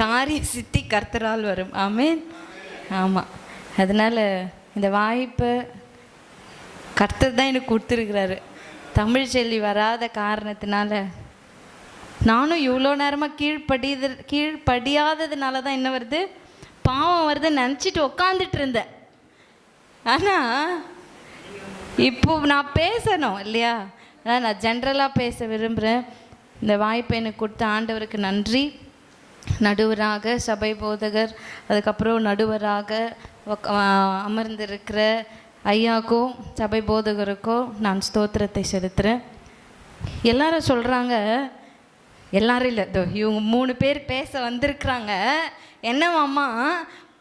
காரிய சித்தி கர்த்தரால் வரும். ஆமென். ஆமாம், அதனால் இந்த வாய்ப்பை கர்த்தர் தான் எனக்கு கொடுத்துருக்கிறாரு. தமிழ் சொல்லி வராத காரணத்தினால நானும் இவ்வளோ நேரமாக கீழ்ப்படியாததுனால தான் என்ன வருது, பாவம் வருதுன்னு நினச்சிட்டு உக்காந்துட்டு இருந்தேன். ஆனால் இப்போ நான் பேசணும் இல்லையா, அதான் நான் ஜென்ரலாக பேச விரும்புகிறேன். இந்த வாய்ப்பை எனக்கு கொடுத்த ஆண்டவருக்கு நன்றி. நடுவராக சபை போதகர், அதுக்கப்புறம் நடுவராக அமர்ந்திருக்கிற ஐயாக்கோ சபை போதகருக்கோ நான் ஸ்தோத்திரத்தை செலுத்துகிறேன். எல்லாரும் சொல்கிறாங்க, எல்லாரும் இல்லை, இவங்க 3 பேர் பேச வந்திருக்கிறாங்க, என்னவாம்மா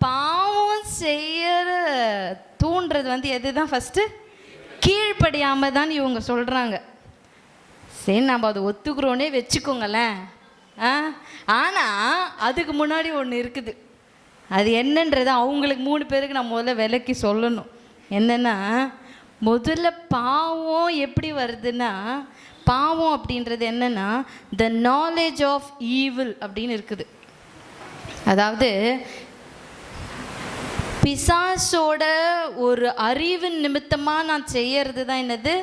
பாவம் செய்யற தூண்டுறது எது தான் ஃபஸ்ட்டு, கீழ்ப்படியாமல் தான் இவங்க சொல்கிறாங்க. சரி, நம்ம அதை ஒத்துக்கிறோன்னே வச்சுக்கோங்களேன். ஆனால் அதுக்கு முன்னாடி ஒன்று இருக்குது. அது என்னன்றது அவங்களுக்கு 3 பேருக்கு நான் முதல்ல விலக்கி சொல்லணும். என்னென்னா, முதல்ல பாவம் எப்படி வருதுன்னா, பாவம் அப்படின்றது என்னென்னா த நாலேஜ் ஆஃப் ஈவில் அப்படின்னு இருக்குது. அதாவது பிசாசோட ஒரு அறிவு நிமித்தமாக நான் செய்யறது தான் என்னது,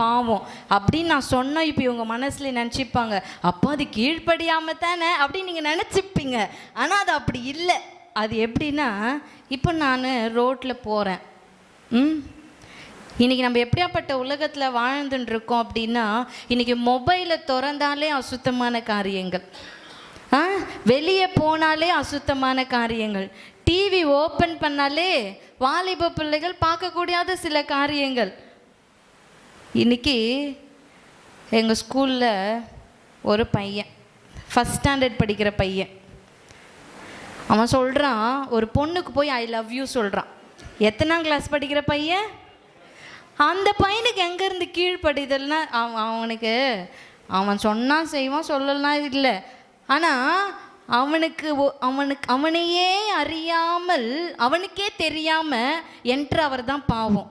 பாவம் அப்படின்னு நான் சொன்னேன். இப்போ இவங்க மனசுல நினச்சிப்பாங்க, அப்போ அது கீழ்ப்படியாமல் தானே அப்படின்னு நீங்கள் நினச்சிப்பீங்க. ஆனால் அது அப்படி இல்லை. அது எப்படின்னா, இப்போ நான் ரோட்டில் போகிறேன். இன்றைக்கி நம்ம எப்படியாப்பட்ட உலகத்தில் வாழ்ந்துட்டுருக்கோம் அப்படின்னா, இன்றைக்கி மொபைலை திறந்தாலே அசுத்தமான காரியங்கள், வெளியே போனாலே அசுத்தமான காரியங்கள், டிவி ஓப்பன் பண்ணாலே வாலிப பிள்ளைகள் பார்க்கக்கூடாத சில காரியங்கள். இன்றைக்கி எங்கள் ஸ்கூலில் ஒரு பையன், ஃபஸ்ட் ஸ்டாண்டர்ட் படிக்கிற பையன், அவன் சொல்கிறான், ஒரு பொண்ணுக்கு போய் ஐ லவ் யூ சொல்கிறான். எத்தனாம் கிளாஸ் படிக்கிற பையன்? அந்த பையனுக்கு எங்கேருந்து கீழ்ப்படிதல்னா, அவனுக்கு அவன் சொன்னால் செய்வான், சொல்லலாம் இல்லை. ஆனால் அவனையே அறியாமல், அவனுக்கே தெரியாமல் என்ற அவர் தான் பாவம்.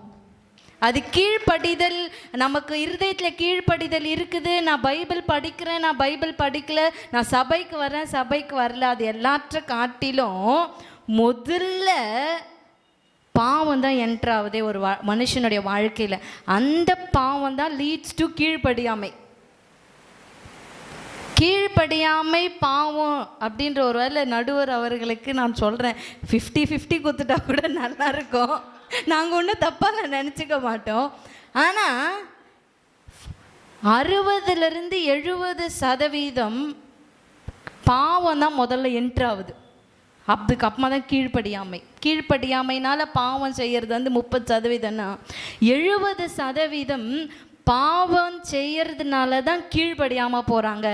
அது கீழ்ப்படிதல், நமக்கு இருதயத்தில் கீழ்ப்படிதல் இருக்குது. நான் பைபிள் படிக்கிறேன், நான் பைபிள் படிக்கல, நான் சபைக்கு வரேன், சபைக்கு வரல, அது எல்லாற்ற காட்டிலும் முதல்ல பாவம் தான் என்ட்ராவதே ஒரு மனுஷனுடைய வாழ்க்கையில். அந்த பாவம் தான் லீட்ஸ் டு கீழ்ப்படியாமை. கீழ்ப்படியாமை பாவம் அப்படின்ற ஒரு வேளை நடுவர் அவர்களுக்கு நான் சொல்கிறேன், 50-50 கொடுத்துட்டா கூட நல்லாயிருக்கும். நாங்கள் ஒன்றும் தப்பாக நினச்சிக்க மாட்டோம். ஆனால் 60-70% பாவம் தான் முதல்ல என்ட்ராகுது. அதுக்கு அப்புறமா தான் கீழ்ப்படியாமை. கீழ்ப்படியாமைனால பாவம் செய்கிறது 30%னா, 70% பாவம் செய்யறதுனால தான் கீழ்ப்படியாமல் போகிறாங்க.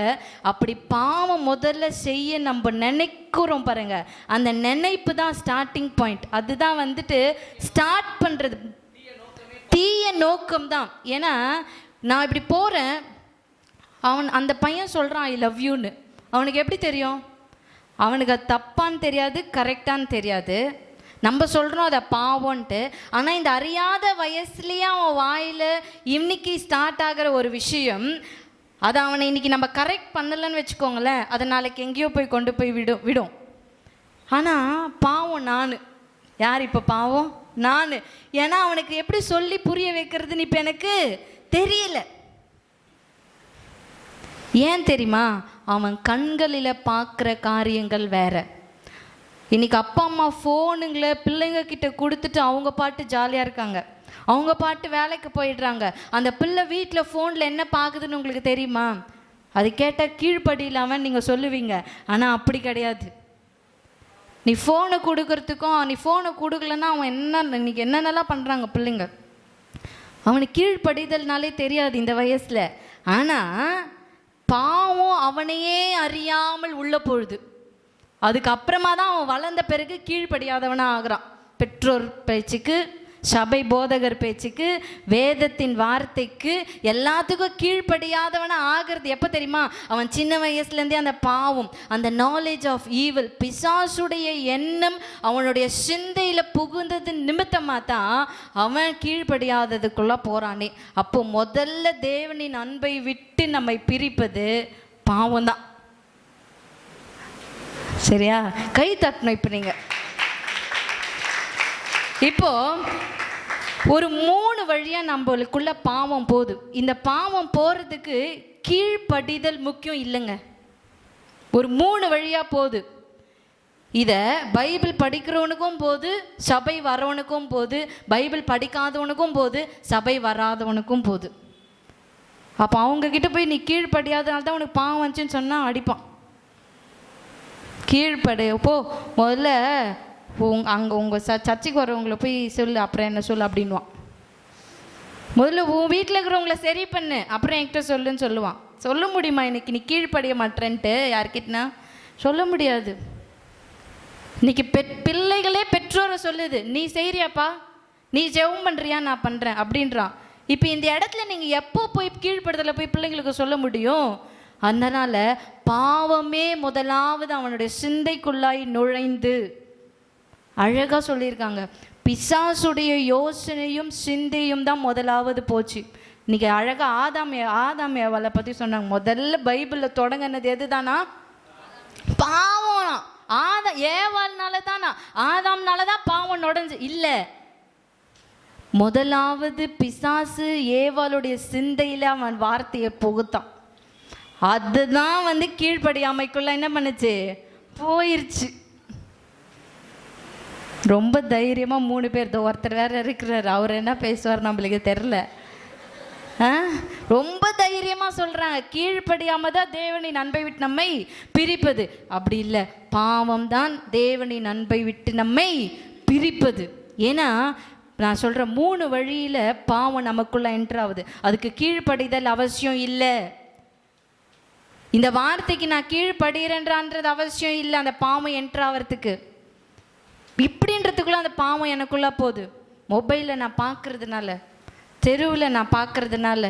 அப்படி பாவம் முதல்ல செய்ய நம்ம நினைக்கிறோம் பாருங்க, அந்த நினைப்பு தான் ஸ்டார்டிங் பாயிண்ட். அதுதான் ஸ்டார்ட் பண்ணுறது தீய நோக்கம் தான். ஏன்னா நான் இப்படி போகிறேன், அந்த பையன் சொல்கிறான் ஐ லவ் யூன்னு. அவனுக்கு எப்படி தெரியும்? அவனுக்கு அது தப்பான்னு தெரியாது, கரெக்டான்னு தெரியாது. நம்ம சொல்கிறோம் அதை பாவம்ன்ட்டு. ஆனால் இந்த அறியாத வயசுலேயே அவன் வாயில் இன்னைக்கு ஸ்டார்ட் ஆகிற ஒரு விஷயம், அதை அவனை இன்றைக்கி நம்ம கரெக்ட் பண்ணலைன்னு வச்சுக்கோங்களேன், அதை நாளைக்கு எங்கேயோ போய் கொண்டு போய் விடும். ஆனால் பாவம் நான். யார் இப்போ பாவம்? நான். ஏன்னா அவனுக்கு எப்படி சொல்லி புரிய வைக்கிறதுன்னு இப்போ எனக்கு தெரியல. ஏன் தெரியுமா? அவன் கண்களில் பார்க்குற காரியங்கள் வேற. இன்றைக்கி அப்பா அம்மா ஃபோனுங்களை பிள்ளைங்க கிட்ட கொடுத்துட்டு அவங்க பாட்டு ஜாலியாக இருக்காங்க, அவங்க பாட்டு வேலைக்கு போயிடுறாங்க. அந்த பிள்ளை வீட்டில் ஃபோனில் என்ன பார்க்குதுன்னு உங்களுக்கு தெரியுமா? அது கேட்டால் கீழ்ப்படி இல்லாமல் நீங்கள் சொல்லுவீங்க. ஆனால் அப்படி கிடையாது. நீ ஃபோனை கொடுக்கறதுக்கும் நீ ஃபோனை கொடுக்கலன்னா அவன் இன்றைக்கி என்னென்னலாம் பண்ணுறாங்க பிள்ளைங்க. அவனுக்கு கீழ்ப்படிதல்னாலே தெரியாது இந்த வயசில். ஆனால் பாவம் அவனையே அறியாமல் உள்ள பொழுது, அதுக்கப்புறமா தான் அவன் வளர்ந்த பிறகு கீழ்ப்படியாதவனாக ஆகிறான். பெற்றோர் பேச்சுக்கு, சபை போதகர் பேச்சுக்கு, வேதத்தின் வார்த்தைக்கு, எல்லாத்துக்கும் கீழ்ப்படியாதவனாக ஆகிறது எப்போ தெரியுமா? அவன் சின்ன வயசுலேருந்தே அந்த பாவம், அந்த நாலேஜ் ஆஃப் ஈவில், பிசாசுடைய எண்ணம் அவனுடைய சிந்தையில் புகுந்தது நிமித்தமாக தான் அவன் கீழ்ப்படியாததுக்குள்ளே போகிறானே. அப்போ முதல்ல தேவனின் அன்பை விட்டு நம்மை பிரிப்பது பாவம் தான். சரியா? கை தட்டணும். இப்போ நீங்கள் இப்போ ஒரு 3 வழியாக நம்மளுக்குள்ள பாவம் போகுது. இந்த பாவம் போகிறதுக்கு கீழ்ப்படிதல் முக்கியம் இல்லைங்க. ஒரு 3 வழியாக போகுது. இதை பைபிள் படிக்கிறவனுக்கும் போது, சபை வரவனுக்கும் போது, பைபிள் படிக்காதவனுக்கும் போது, சபை வராதவனுக்கும் போது. அப்போ அவங்கக்கிட்ட போய் நீ கீழ்ப்படியாதனால தான் உனக்கு பாவம் வந்துச்சுன்னு சொன்னால் அடிப்பான். கீழ்ப்படையப்போ முதல்ல அங்கே உங்கள் சர்ச்சைக்கு வரவங்களை போய் சொல்லு, அப்புறம் என்ன சொல்லு அப்படின்வான். முதல்ல உன் வீட்டில் இருக்கிறவங்கள சரி பண்ணு, அப்புறம் என்கிட்ட சொல்லுன்னு சொல்லுவான். சொல்ல முடியுமா இன்னைக்கு நீ கீழ்ப்படிய மாட்டேன்ட்டு? யார்கிட்டனா சொல்ல முடியாது. இன்னைக்கு பிள்ளைகளே பெற்றோரை சொல்லுது, நீ செய்கிறியாப்பா, நீ ஜெபம் பண்ணுறியா, நான் பண்ணுறேன் அப்படின்றான். இப்போ இந்த இடத்துல நீங்கள் எப்போ போய் கீழ்ப்படுதலை போய் பிள்ளைங்களுக்கு சொல்ல முடியும்? அதனால் பாவமே முதலாவது அவனுடைய சிந்தைக்குள்ளாய் நுழைந்து, அழகாக சொல்லியிருக்காங்க, பிசாசுடைய யோசனையும் சிந்தையும் தான் முதலாவது போச்சு. இன்னைக்கு அழகாக ஆதாம் ஏவாளை பற்றி சொன்னாங்க. முதல்ல பைபிளில் தொடங்கினது எது தானா? பாவம். ஏவாள்னால தானா? ஆதாம்னால தான் பாவம் நுழைஞ்சு இல்லை. முதலாவது பிசாசு ஏவாளுடைய சிந்தையில் அவன் வார்த்தையை புகுத்தான். அதுதான் கீழ்ப்படியாமைக்குள்ள என்ன பண்ணுச்சு, போயிருச்சு. ரொம்ப தைரியமாக 3 பேர், ஒருத்தர் வேற இருக்கிறார், அவர் என்ன பேசுவார் நம்மளுக்கு தெரில. ரொம்ப தைரியமாக சொல்கிறாங்க, கீழ்ப்படியாமல் தான் தேவனின் அன்பை விட்டு நம்மை பிரிப்பது. அப்படி இல்லை, பாவம் தான் தேவனின் அன்பை விட்டு நம்மை பிரிப்பது. ஏன்னா நான் சொல்கிற 3 வழியில் பாவம் நமக்குள்ளே என்ட்ராகுது. அதுக்கு கீழ்ப்படிதல் அவசியம் இல்லை. இந்த வார்த்தைக்கு நான் கீழ்ப்படுகிறேன்றது அவசியம் இல்லை அந்த பாவம் என்ட்ராகிறதுக்கு. இப்படின்றதுக்குள்ள அந்த பாவம் எனக்குள்ளே போகுது. மொபைலில் நான் பார்க்கறதுனால, தெருவில் நான் பார்க்கறதுனால.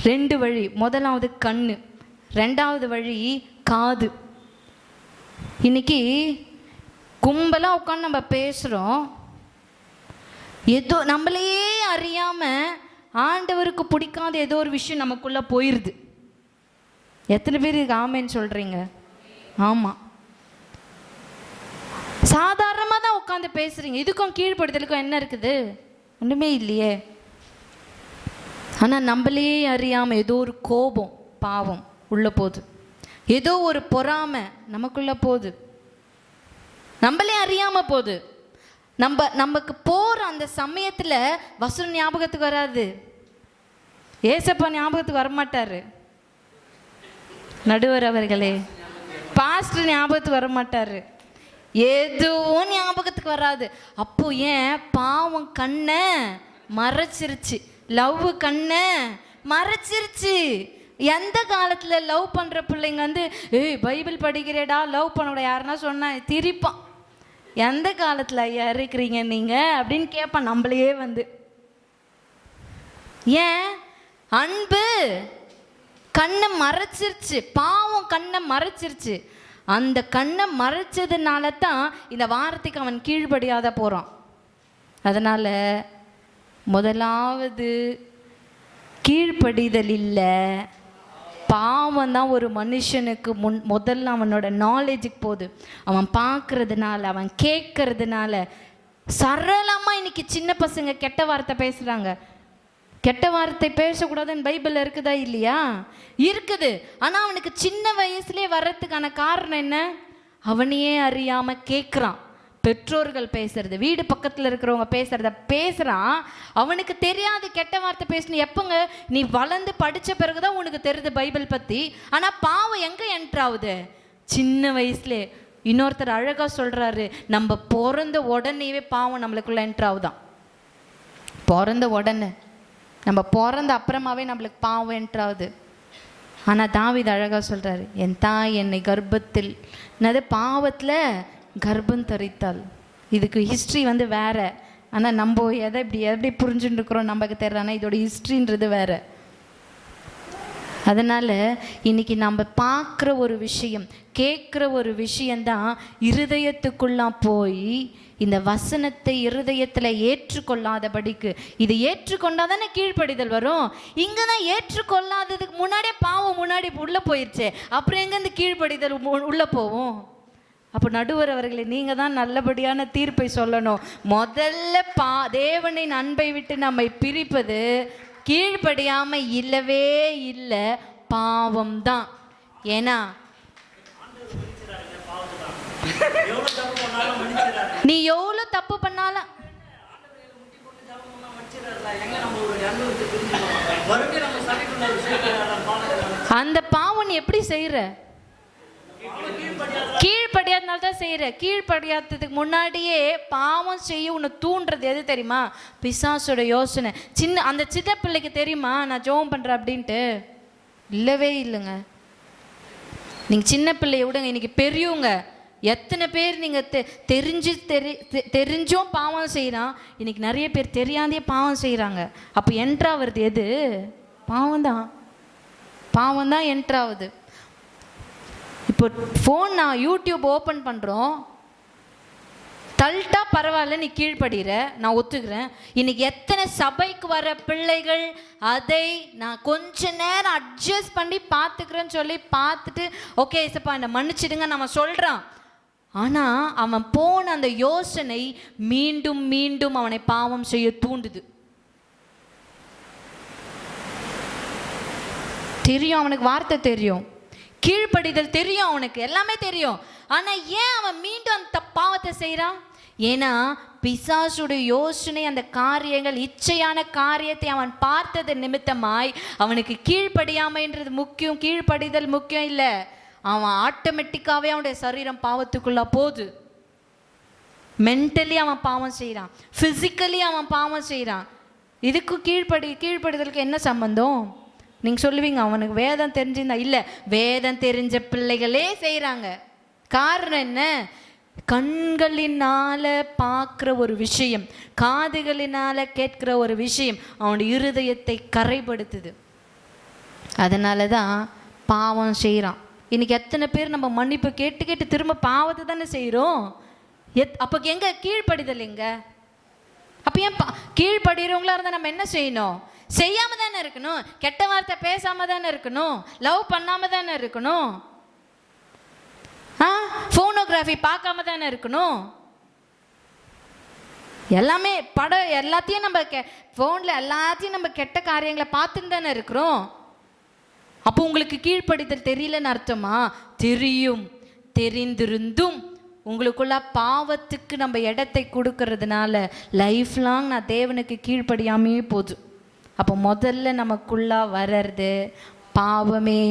2 வழி. முதலாவது கண்ணு, 2வது வழி காது. இன்னைக்கு கும்பலாக உட்காந்து நம்ம பேசுகிறோம், ஏதோ நம்மளையே அறியாமல் ஆண்டவருக்கு பிடிக்காத ஏதோ ஒரு விஷயம் நமக்குள்ளே போயிடுது. எத்தனை பேர் இதுக்கு ஆமேன்னு சொல்கிறீங்க? ஆமாம். சாதாரணமாக தான் உட்காந்து பேசுகிறீங்க. இதுக்கும் கீழ்ப்படுதலுக்கும் என்ன இருக்குது? ஒன்றுமே இல்லையே. ஆனால் நம்மளையே அறியாமல் ஏதோ ஒரு கோபம், பாவம் உள்ளே போகுது. ஏதோ ஒரு பொறாமை நமக்குள்ளே போகுது, நம்மளே அறியாமல் போகுது. நமக்கு போகிற அந்த சமயத்தில் வசனம் ஞாபகத்துக்கு வராது, ஏசப்பா ஞாபகத்துக்கு வரமாட்டார், நடுவர் அவர்களே பாஸ்டர் ஞாபகத்துக்கு வரமாட்டார், எதுவும் ஞாபகத்துக்கு வராது. அப்போ ஏன்? பாவம் கண்ணை மறைச்சிருச்சு, லவ் கண்ணை மறைச்சிருச்சு. எந்த காலத்தில் லவ் பண்ணுற பிள்ளைங்க ஏய் பைபிள் படிக்கிறேடா, லவ் பண்ணோட யாருன்னா சொன்னா திரிப்பான். எந்த காலத்தில் ஐயா இருக்கிறீங்க நீங்கள் அப்படின்னு கேட்பான் நம்மளையே ஏன்? அன்பு கண்ணை மறைச்சிருச்சு, பாவம் கண்ணை மறைச்சிருச்சு. அந்த கண்ணை மறைச்சதுனால தான் இந்த வார்த்தைக்கு அவன் கீழ்ப்படியாத போகிறான். அதனால் முதலாவது கீழ்ப்படிதல் இல்லை, பாவம் தான் ஒரு மனுஷனுக்கு முதல்ல அவனோட நாலேஜுக்கு போகுது. அவன் பார்க்கறதுனால, அவன் கேட்கறதுனால. சரளமாக இன்னைக்கு சின்ன பசங்க கெட்ட வார்த்தை பேசுகிறாங்க. கெட்ட வார்த்தை பேசக்கூடாதுன்னு பைபிளில் இருக்குதா இல்லையா? இருக்குது. ஆனால் அவனுக்கு சின்ன வயசுலேயே வர்றதுக்கான காரணம் என்ன? அவனையே அறியாமல் கேட்குறான். பெற்றோர்கள் பேசுறது, வீடு பக்கத்தில் இருக்கிறவங்க பேசுகிறான். அவனுக்கு தெரியாது கெட்ட வார்த்தை பேசணும். எப்போங்க? நீ வளர்ந்து படித்த பிறகுதான் உனக்கு தெரியுது பைபிள் பற்றி. ஆனால் பாவம் எங்கே என்ட்ராகுது? சின்ன வயசுலே. இன்னொருத்தர் அழகாக சொல்கிறாரு, நம்ம பிறந்த உடனேவே பாவம் நம்மளுக்குள்ள என்ட்ராகுதான். பிறந்த உடனே, நம்ம பிறந்த அப்புறமாவே நம்மளுக்கு பாவம் என்ட்ராகுது. ஆனால் தாவீது அழகாக சொல்கிறாரு, என் தாய் என்னை கர்ப்பத்தில், என்னது பாவத்தில் கர்ப்பம் தரித்தாள். இதுக்கு ஹிஸ்ட்ரி வேறு. ஆனால் நம்ம எப்படி புரிஞ்சுட்டு இருக்கிறோம் நமக்கு தெரியல. ஆனால் இதோட ஹிஸ்ட்ரின்றது வேறு. அதனால் இன்னைக்கு நம்ம பார்க்குற ஒரு விஷயம், கேட்குற ஒரு விஷயந்தான் இருதயத்துக்குள்ளே போய் இந்த வசனத்தை இருதயத்தில் ஏற்றுக்கொள்ளாதபடிக்கு, இது ஏற்றுக்கொண்டால் தானே கீழ்ப்படிதல் வரும். இங்கே தான் ஏற்றுக்கொள்ளாததுக்கு முன்னாடியே பாவம் முன்னாடி உள்ளே போயிடுச்சு, அப்புறம் எங்கேருந்து கீழ்ப்படிதல் உள்ளே போவோம்? அப்போ நடுவர் அவர்களை, நீங்கள் தான் நல்லபடியான தீர்ப்பை சொல்லணும். முதல்ல தேவனின் அன்பை விட்டு நம்மை பிரிப்பது கீழ்ப்படியாமல் இல்லவே இல்லை, பாவம் தான். ஏன்னா நீ எவ்வளோ தப்பு பண்ணாலும் அந்த பாவம் நீ எப்படி செய்யற? கீழ்ப்படியாதனால தான் செய்யற. கீழ்ப்படியாததுக்கு முன்னாடியே பாவம் செய்ய உன்னை தூண்டுறது எது தெரியுமா? பிசாசோட யோசனை. அந்த சின்ன பிள்ளைக்கு தெரியுமா நான் ஜெபம் பண்றேன் அப்படின்ட்டு? இல்லவே இல்லைங்க. நீங்க சின்ன பிள்ளைய விடுங்க, இன்னைக்கு பெரியவங்க எத்தனை பேர் நீங்கள் தெரிஞ்சும் பாவம் செய்கிறான். இன்னைக்கு நிறைய பேர் தெரியாதே பாவம் செய்கிறாங்க. அப்போ என்ட்ராவது எது? பாவம் தான் என்ட்ராவது. இப்போ ஃபோன் நான் யூடியூப் ஓப்பன் பண்ணுறோம், தள்ளிட்டா பரவாயில்ல, நீ கீழ்ப்படுகிற, நான் ஒத்துக்கிறேன். இன்னைக்கு எத்தனை சபைக்கு வர பிள்ளைகள் அதை நான் கொஞ்ச நேரம் அட்ஜஸ்ட் பண்ணி பார்த்துக்கிறேன்னு சொல்லி பார்த்துட்டு ஓகே சப்பா என்னை மன்னிச்சிடுங்க நம்ம சொல்கிறான். ஆனால் அவன் போன அந்த யோசனை மீண்டும் மீண்டும் அவனை பாவம் செய்ய தூண்டுது. தெரியும், அவனுக்கு வார்த்தை தெரியும், கீழ்ப்படிதல் தெரியும், அவனுக்கு எல்லாமே தெரியும். ஆனால் ஏன் அவன் மீண்டும் அந்த பாவத்தை செய்கிறான்? ஏன்னா பிசாசுடைய யோசனை, அந்த காரியங்கள், இச்சையான காரியத்தை அவன் பார்த்தது நிமித்தமாய் அவனுக்கு கீழ்ப்படியாமைன்றது முக்கியம், கீழ்ப்படிதல் முக்கியம் இல்லை. அவன் ஆட்டோமேட்டிக்காகவே அவனுடைய சரீரம் பாவத்துக்குள்ள போகுது. மென்டலி அவன் பாவம் செய்கிறான், ஃபிசிக்கலி அவன் பாவம் செய்கிறான். இதுக்கு கீழ்ப்படிதலுக்கு என்ன சம்பந்தம்? நீங்கள் சொல்லுவீங்க அவனுக்கு வேதம் தெரிஞ்சிருந்தா. இல்லை, வேதம் தெரிஞ்ச பிள்ளைகளே செய்கிறாங்க. காரணம் என்ன? கண்களினால பார்க்குற ஒரு விஷயம், காதுகளினால கேட்கிற ஒரு விஷயம் அவனுடைய இருதயத்தை கரைப்படுத்துது. அதனால தான் பாவம் செய்கிறான். இன்னைக்கு எத்தனை பேர் நம்ம மன்னிப்பு கேட்டு கேட்டு திரும்ப பாவத்தை தானே செய்கிறோம். அப்போ எங்க கீழ்ப்படிதல் எங்க? அப்போ ஏன் கீழ்ப்படுகிறவங்களா இருந்தால் நம்ம என்ன செய்யணும்? செய்யாம தானே இருக்கணும். கெட்ட வார்த்தை பேசாம தானே இருக்கணும். லவ் பண்ணாம தானே இருக்கணும். போனோகிராஃபி பார்க்காம தானே இருக்கணும். எல்லாமே படம் எல்லாத்தையும் நம்ம ஃபோனில் எல்லாத்தையும் நம்ம கெட்ட காரியங்களை பார்த்துன்னு தானே இருக்கிறோம். அப்போ உங்களுக்கு கீழ்ப்படிதல் தெரியலன்னு அர்த்தமா? தெரியும். தெரிந்திருந்தும் உங்களுக்குள்ள பாவத்துக்கு நம்ம இடத்தை கொடுக்கறதுனால லைஃப் லாங் நான் தேவனுக்கு கீழ்ப்படியாமே போகுது. அப்போ முதல்ல நமக்குள்ளா வர்றது பாவமே.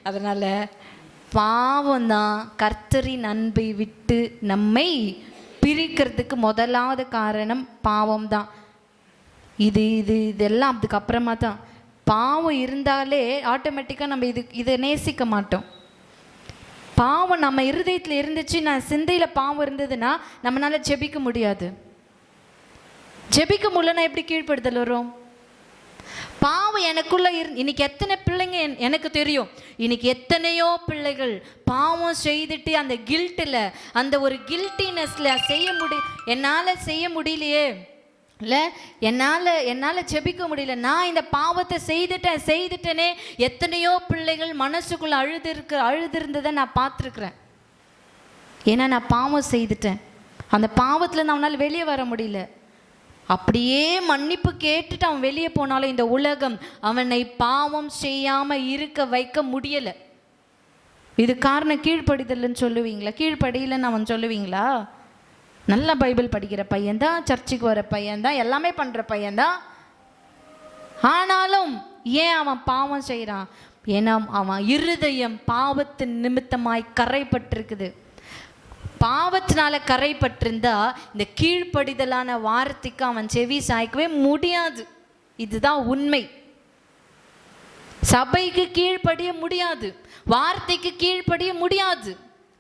அதனால் பாவம்தான் கர்த்தரின் அன்பை விட்டு நம்மை பிரிக்கிறதுக்கு முதலாவது காரணம் பாவம் தான். இதெல்லாம் அதுக்கப்புறமா தான். பாவம் இருந்தாலே ஆட்டோமேட்டிக்காக நம்ம இதை நேசிக்க மாட்டோம். பாவம் நம்ம இருதயத்தில் இருந்துச்சு, நான் சிந்தையில் பாவம் இருந்ததுன்னா நம்மளால ஜெபிக்க முடியாது. ஜெபிக்க முடியலன்னா எப்படி கீழ்ப்படுதல் வரும்? பாவம் எனக்குள்ள இன்னைக்கு எத்தனை பிள்ளைங்க எனக்கு தெரியும். இன்னைக்கு எத்தனையோ பிள்ளைகள் பாவம் செய்துட்டு அந்த கில்ட்டில், அந்த ஒரு கில்ட்டினஸ்ல என்னால் செய்ய முடியலையே, இல்லை என்னால் ஜெபிக்க முடியல, நான் இந்த பாவத்தை செய்துட்டேனே. எத்தனையோ பிள்ளைகள் மனசுக்குள்ள அழுதுருந்ததை நான் பார்த்துருக்குறேன். ஏன்னா நான் பாவம் செய்துட்டேன். அந்த பாவத்தில் அவனால் வெளியே வர முடியல. அப்படியே மன்னிப்பு கேட்டுட்டு அவன் வெளியே போனாலும் இந்த உலகம் அவனை பாவம் செய்யாமல் இருக்க வைக்க முடியலை. இது காரணம் கீழ்ப்படிதல்னு சொல்லுவீங்களா? கீழ்ப்படியலன்னு அவன் சொல்லுவீங்களா? நல்ல பைபிள் படிக்கிற பையன்தான், சர்ச்சுக்கு வர பையன்தான், எல்லாமே பண்ணுற பையன்தான். ஆனாலும் ஏன் அவன் பாவம் செய்கிறான்? ஏன்னா அவன் இருதயம் பாவத்தின் நிமித்தமாய் கரைப்பட்டிருக்குது. பாவத்தினால கரைப்பட்டிருந்தா இந்த கீழ்ப்படிதலான வார்த்தைக்கு அவன் செவி சாய்க்கவே முடியாது. இதுதான் உண்மை. சபைக்கு கீழ்ப்படிய முடியாது, வார்த்தைக்கு கீழ்ப்படிய முடியாது.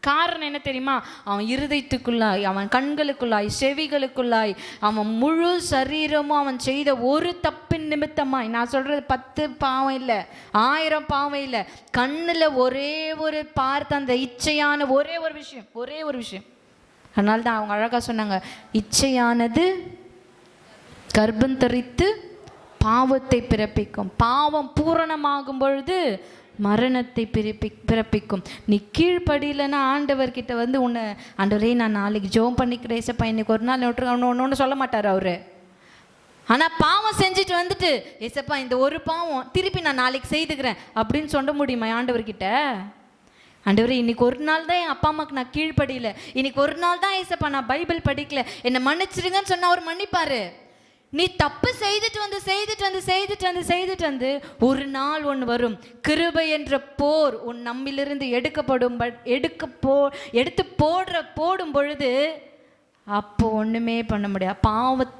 காரணம் என்ன தெரியுமா? அவன் இருதயத்துக்குள்ளாய், அவன் கண்களுக்குள்ளாய், செவிகளுக்குள்ளாய், அவன் முழு சரீரமும் அவன் செய்த ஒரு தப்பின் நிமித்தமாய், நான் சொல்றது 10 பாவம் இல்லை, 1000 பாவம் இல்லை, கண்ணில் ஒரே ஒரு பார்த்த அந்த இச்சையான ஒரே ஒரு விஷயம். அதனால தான் அவங்க அழகா சொன்னாங்க, இச்சையானது கர்ப்பம் தரித்து பாவத்தை பிறப்பிக்கும், பாவம் பூரணமாகும் பொழுது மரணத்தை பிறப்பிக்கும். நீ கீழ்ப்படியிலன்னா ஆண்டவர்கிட்ட வந்து உன்னை, ஆண்டவரே நான் நாளைக்கு ஜெபம் பண்ணிக்கிறேன் ஏசப்பா, இன்னைக்கு ஒரு நாள் ஒன்று சொல்ல மாட்டார் அவரு. ஆனால் பாவம் செஞ்சுட்டு வந்துட்டு, ஏசப்பா இந்த ஒரு பாவம் திருப்பி நான் நாளைக்கு செய்துக்கிறேன் அப்படின்னு சொல்ல முடியுமா ஆண்டவர்கிட்ட? ஆண்டவரே இன்னைக்கு ஒரு நாள் தான் என் அப்பா அம்மாவுக்கு நான் கீழ்ப்படியில, இன்னைக்கு ஒரு நாள் தான் ஏசப்பா நான் பைபிள் படிக்கல, என்னை மன்னிச்சிருங்கன்னு சொன்னா அவர் மன்னிப்பாரு. நீ தப்பு செய்துட்டு வந்து ஒரு நாள் ஒன்று வரும், கிருபை என்ற போர் உன் நம்மிலிருந்து எடுத்து போடும் பொழுது அப்போ ஒன்றுமே பண்ண முடியாது.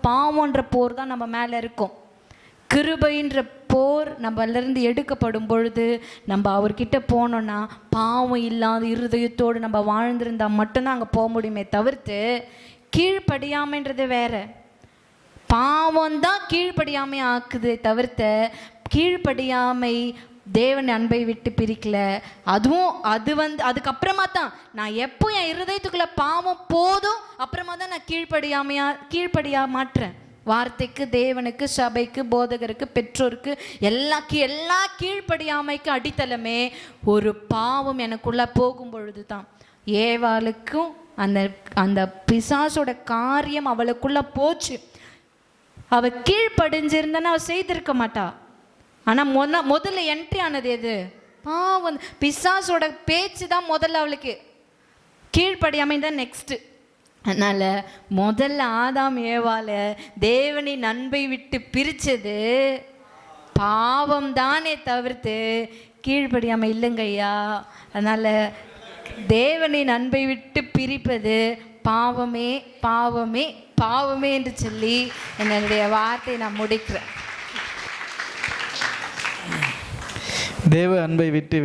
பாவம்ன்ற போர் தான் நம்ம மேலே இருக்கும். கிருபைன்ற போர் நம்மளிருந்து எடுக்கப்படும் பொழுது நம்ம அவர்கிட்ட போனோன்னா, பாவம் இல்லாத இருதயத்தோடு நம்ம வாழ்ந்திருந்தா மட்டும்தான் அங்கே போக முடியுமே தவிர்த்து, கீழ்ப்படியாமைன்றது வேற. பாவம் தான் கீழ்ப்படியாமை ஆக்குது தவிர்த்த, கீழ்ப்படியாமை தேவன் அன்பை விட்டு பிரிக்கல. அதுக்கப்புறமா தான் நான் எப்போ என் இருதயத்துக்குள்ள பாவம் போதும் அப்புறமா தான் நான் கீழ்ப்படியா மாற்றேன். வார்த்தைக்கு, தேவனுக்கு, சபைக்கு, போதகருக்கு, பெற்றோருக்கு, எல்லா கீழ்ப்படியாமைக்கு அடித்தளமே ஒரு பாவம் எனக்குள்ள போகும் பொழுது தான். ஏவாளுக்கும் அந்த பிசாசோட காரியம் அவளுக்குள்ள போச்சு. அவ கீழ்ப்படிஞ்சிருந்தனா அவ செய்திருக்க மாட்டா. ஆனா முதல்ல என்ட்ரி ஆனது எது? பாவம். பிசாசோட பேச்சு தான் முதல்ல அவளுக்கு, கீழ்ப்படியாமை தான் நெக்ஸ்ட். அதனால முதல்ல ஆதாம் ஏவால தேவனின் அன்பை விட்டு பிரிச்சது பாவம் தானே தவிர்த்து கீழ்ப்படியாமை இல்லைங்கய்யா. அதனால தேவனின் அன்பை விட்டு பிரிப்பது பாவமே பாவமே பாவமே என்று சொல்லி என்னுடைய வார்த்தையை நான் முடிக்கிறேன். தேவ அன்பை விட்டு